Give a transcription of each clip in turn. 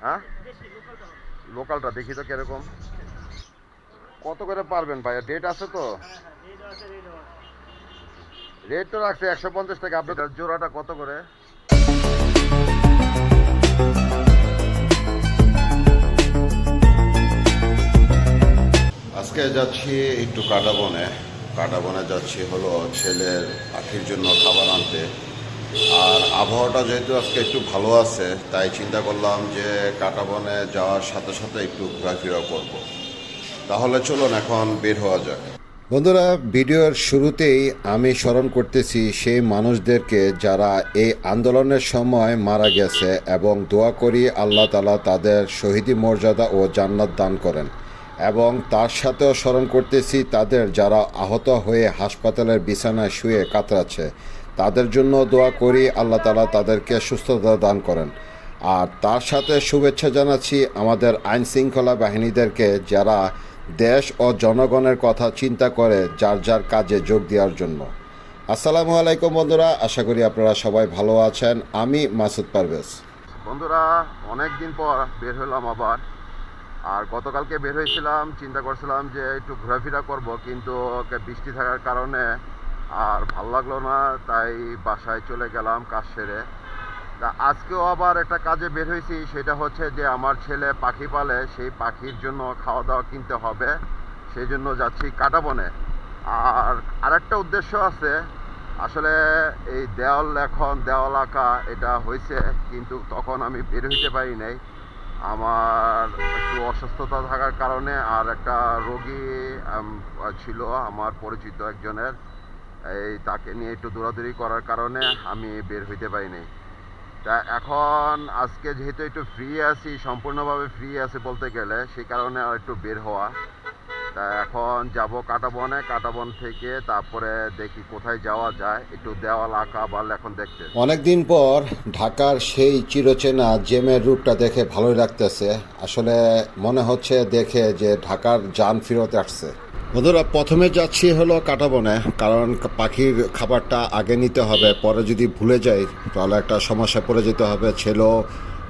হ্যাঁ, লোকালটা দেখি তো কিরকম, কত করে পারবেন ভাইয়া? ডেট আছে তো? রেট তো রাখছে 150 টাকা। আপনার জোড়াটা কত করে? আজকে যাচ্ছি একটু কাটাবনে। কাটাবনে যাচ্ছি হলো ছেলের পাখির জন্য খাবার আনতে। আর আবহাওয়াটা যেহেতু আজকে একটু ভালো আছে, তাই চিন্তা করলাম যে কাটাবনে যাওয়ার সাথে সাথে একটু ঘোরাফেরা করব। তাহলে চলুন এখন বের হওয়া যাক। বন্ধুরা, ভিডিওর শুরুতেই আমি স্মরণ করতেছি সেই মানুষদেরকে যারা এই আন্দোলনের সময় মারা গেছে, এবং দোয়া করি আল্লাহ তাআলা তাদের শহীদি মর্যাদা ও জান্নাত দান করেন। এবং তার সাথেও স্মরণ করতেছি তাদের যারা আহত হয়ে হাসপাতালের বিছানায় শুয়ে কাতরাচ্ছে, তাদের জন্য দোয়া করি আল্লাহ তাআলা তাদেরকে সুস্থতা দান করেন। আর তার সাথে শুভেচ্ছা জানাচ্ছি আমাদের আইন শৃঙ্খলা বাহিনীদেরকে, যারা দেশ ও জনগণের কথা চিন্তা করে যার যার কাজে যোগ দেওয়ার জন্য। আসসালামু আলাইকুম বন্ধুরা, আশা করি আপনারা সবাই ভালো আছেন। আমি মাসুদ পারভেজ। বন্ধুরা, অনেক দিন পর বের হলাম আবার। আর গতকালকে বের হয়েছিলাম, চিন্তা করছিলাম যে একটু ঘোরাফেরা করব, কিন্তু বৃষ্টি থাকার কারণে আর ভাল লাগলো না, তাই বাসায় চলে গেলাম কাজ সেরে। তা আজকেও আবার একটা কাজে বের হয়েছি, সেটা হচ্ছে যে আমার ছেলে পাখি পালে, সেই পাখির জন্য খাওয়া দাওয়া কিনতে হবে, সেই জন্য যাচ্ছি কাটাবনে। আর আরেকটা উদ্দেশ্য আছে। আসলে এই দেওয়াল আঁকা এটা হয়েছে, কিন্তু তখন আমি বের হইতে পারি নাই। আমার একটু অসুস্থতা থাকার কারণে, আর একটা রোগী ছিল আমার পরিচিত একজনের, এই তাকে নিয়ে একটু দৌড়াদৌড়ি করার কারণে আমি বের হইতে পারি নাই। তা এখন আজকে যেহেতু একটু ফ্রি আছি, সম্পূর্ণভাবে ফ্রি আছি বলতে গেলে, সেই কারণে আর একটু বের হওয়া। তা এখন যাব কাটাবনে, কাটাবন থেকে তারপরে দেখি কোথায় যাওয়া যায়, একটু দেওয়াল আঁকা বা এখন দেখতে। অনেকদিন পর ঢাকার সেই চিরচেনা জেমের রূপটা দেখে ভালোই লাগতেছে। আসলে মনে হচ্ছে দেখে যে ঢাকার জান ফিরত আসছে। বন্ধুরা, প্রথমে যাচ্ছি হলো কাটাবনে, কারণ পাখির খাবারটা আগে নিতে হবে। পরে যদি ভুলে যাই তাহলে একটা সমস্যা পড়ে যেতে হবে, ছেলেও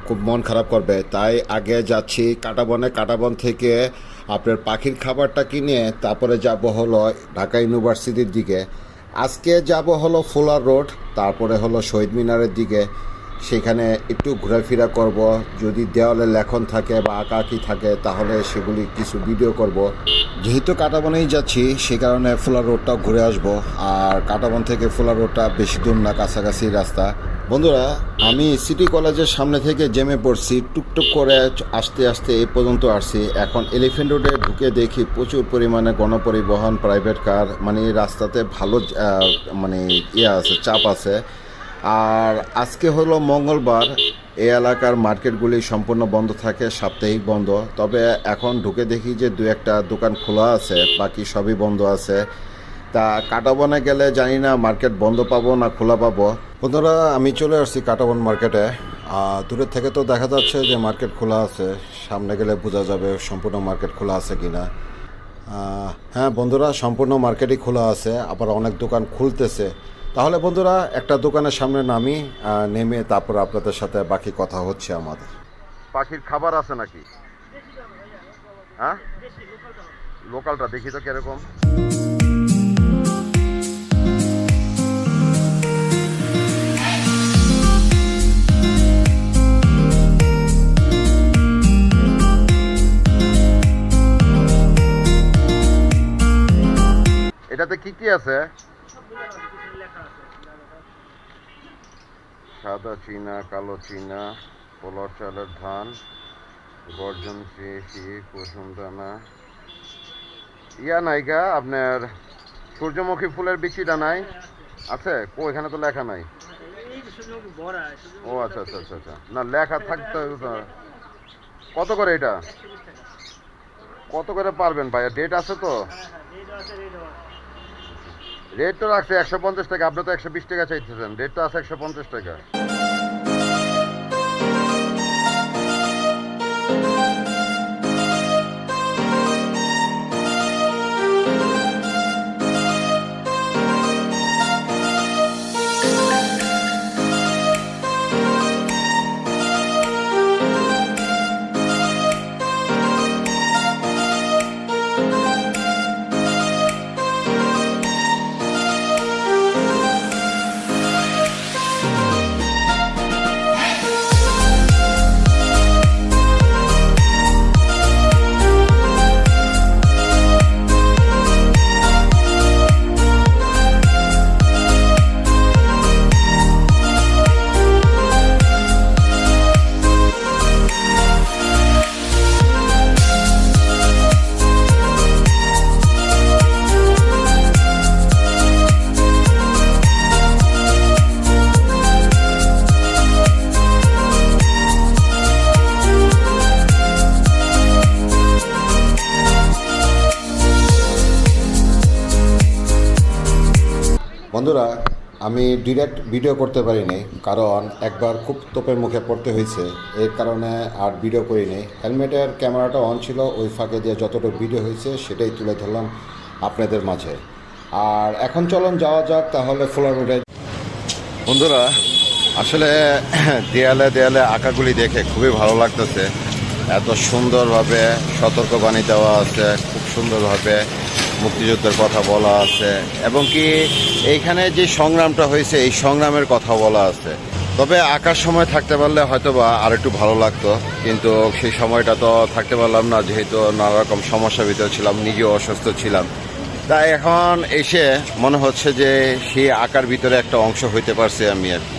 খুব মন খারাপ করবে। তাই আগে যাচ্ছি কাটাবনে। কাটাবন থেকে আপনার পাখির খাবারটা কিনে তারপরে যাব হলো ঢাকা ইউনিভার্সিটির দিকে। আজকে যাব হলো ফুলার রোড, তারপরে হলো শহীদ মিনারের দিকে। সেখানে একটু ঘোরাফেরা করব, যদি দেওয়ালে লেখন থাকে বা আঁকাআঁকি থাকে তাহলে সেগুলি কিছু ভিডিও করব। যেহেতু কাটাবনেই যাচ্ছি, সে কারণে ফুলার রোডটাও ঘুরে আসব। আর কাটাবন থেকে ফুলার রোডটা বেশি দূর না, কাছাকাছি রাস্তা। বন্ধুরা, আমি সিটি কলেজের সামনে থেকে জেমে পড়ছি, টুকটুক করে আস্তে আস্তে এই পর্যন্ত আসছি। এখন এলিফ্যান্ট রোডে ঢুকে দেখি প্রচুর পরিমাণে গণপরিবহন, প্রাইভেট কার, মানে এই রাস্তাতে ভালো মানে আছে, চাপ আছে। আর আজকে হলো মঙ্গলবার, এই এলাকার মার্কেটগুলি সম্পূর্ণ বন্ধ থাকে, সাপ্তাহিক বন্ধ। তবে এখন ঢুকে দেখি যে দু একটা দোকান খোলা আছে, বাকি সবই বন্ধ আছে। তা কাটাবনে গেলে জানি না মার্কেট বন্ধ পাবো না খোলা পাবো। বন্ধুরা, আমি চলে আসছি কাটাবন মার্কেটে। দূরের থেকে তো দেখা যাচ্ছে যে মার্কেট খোলা আছে, সামনে গেলে বোঝা যাবে সম্পূর্ণ মার্কেট খোলা আছে কিনা। হ্যাঁ বন্ধুরা, সম্পূর্ণ মার্কেটই খোলা আছে, আবার অনেক দোকান খুলতেছে। তাহলে বন্ধুরা, একটা দোকানের সামনে নামি, নেমে তারপর আপনাদের সাথে বাকি কথা হচ্ছে আমাদের। পাখির খাবার আছে নাকি? হ্যাঁ, লোকালটা দেখি তো কিরকম। এটাতে কি কি আছে? সাদা চীনা, কালো চীনা, পোলার চালের ধান, গর্জন পেয়েছি, কুসুম দানা, ইয়া নাইগা আপনার সূর্যমুখী ফুলের বিচিটা নাই? আছে? ও এখানে তো লেখা নাই। ও আচ্ছা আচ্ছা আচ্ছা আচ্ছা, না লেখা থাকতে। কত করে এটা? কত করে পারবেন ভাইয়া? ডেট আছে তো? রেট তো রাখছে 150 টাকা, আপনি তো 120 টাকা চাইতেছেন। রেট তো আছে 150 টাকা। বন্ধুরা, আমি ডিরেক্ট ভিডিও করতে পারিনি, কারণ একবার খুব তোপের মুখে পড়তে হয়েছে। এই কারণে আর ভিডিও করিনি। হেলমেটের ক্যামেরাটা অন ছিল, ওই ফাঁকে দিয়ে যতটুকু ভিডিও হয়েছে সেটাই তুলে ধরলাম আপনাদের মাঝে। আর এখন চলুন যাওয়া যাক তাহলে ফ্লোরিডা। বন্ধুরা, আসলে দেয়ালে দেয়ালে আঁকাগুলি দেখে খুবই ভালো লাগতেছে। এত সুন্দরভাবে সতর্কবাণী দেওয়া আছে, খুব সুন্দরভাবে মুক্তিযুদ্ধের কথা বলা আছে, এবং কি এইখানে যে সংগ্রামটা হয়েছে এই সংগ্রামের কথা বলা আছে। তবে আঁকার সময় থাকতে পারলে হয়তো বা আর একটু ভালো লাগতো, কিন্তু সেই সময়টা তো থাকতে পারলাম না, যেহেতু নানা রকম সমস্যার ভিতরে ছিলাম, নিজেও অসুস্থ ছিলাম। তাই এখন এসে মনে হচ্ছে যে সেই আঁকার ভিতরে একটা অংশ হইতে পারছি আমি আর কি।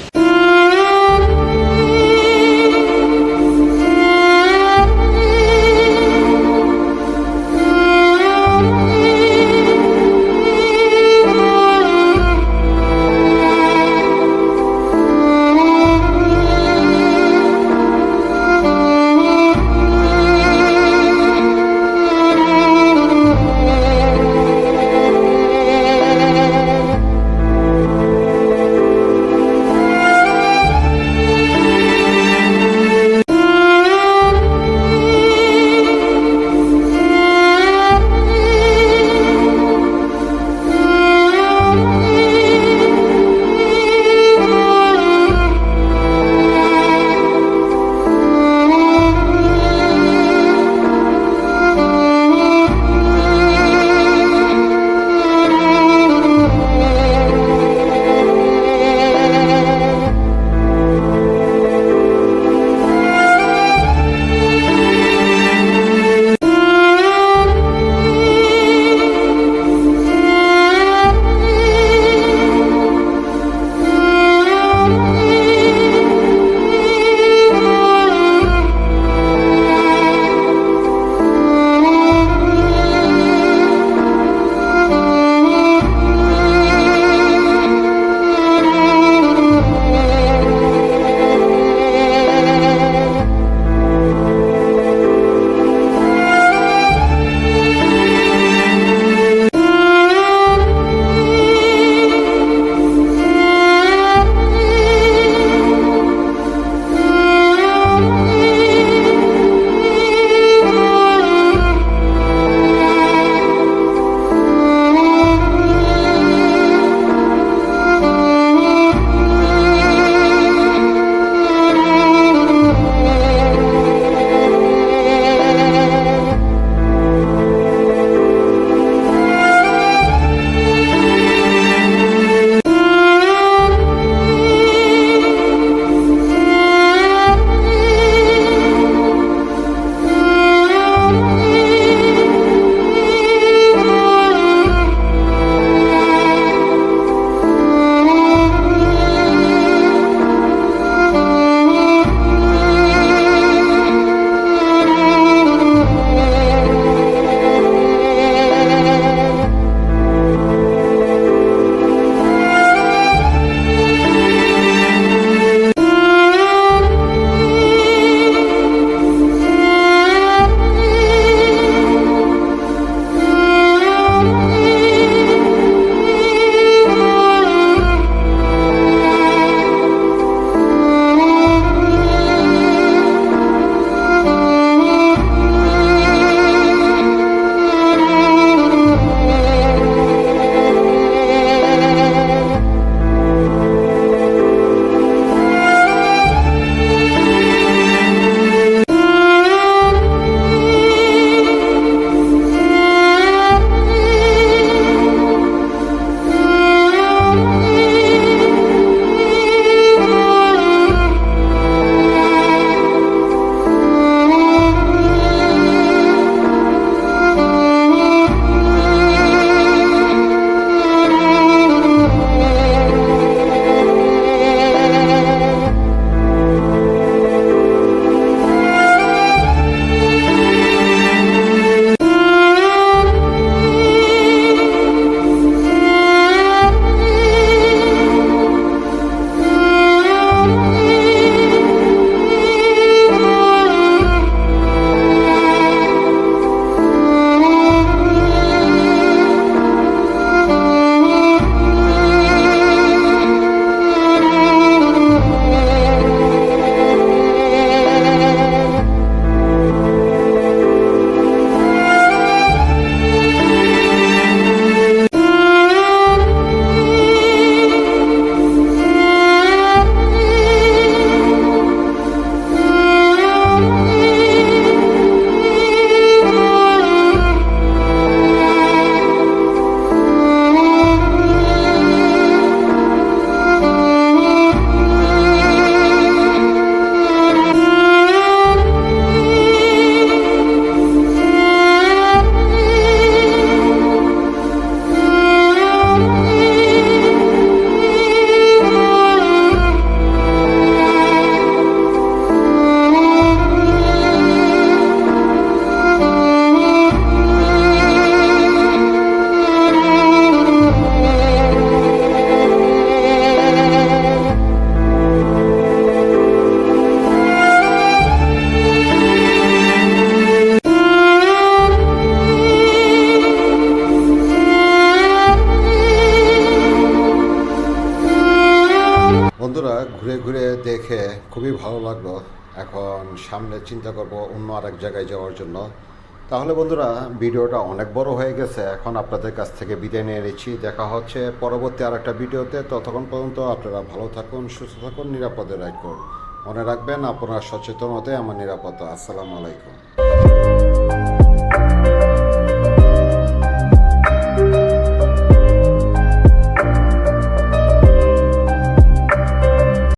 বন্ধুরা ঘুরে ঘুরে দেখে খুবই ভালো লাগলো। এখন সামনে চিন্তা করব অন্য আরেক জায়গায় যাওয়ার জন্য। তাহলে বন্ধুরা ভিডিওটা অনেক বড় হয়ে গেছে, এখন আপনাদের কাছ থেকে বিদায় নিয়ে নিচ্ছি। দেখা হচ্ছে পরবর্তী আরেকটা ভিডিওতে। ততক্ষণ পর্যন্ত আপনারা ভালো থাকুন, সুস্থ থাকুন, নিরাপদে রাইড করুন। মনে রাখবেন আপনার সচেতনতাই আমার নিরাপত্তা। আসসালামু আলাইকুম।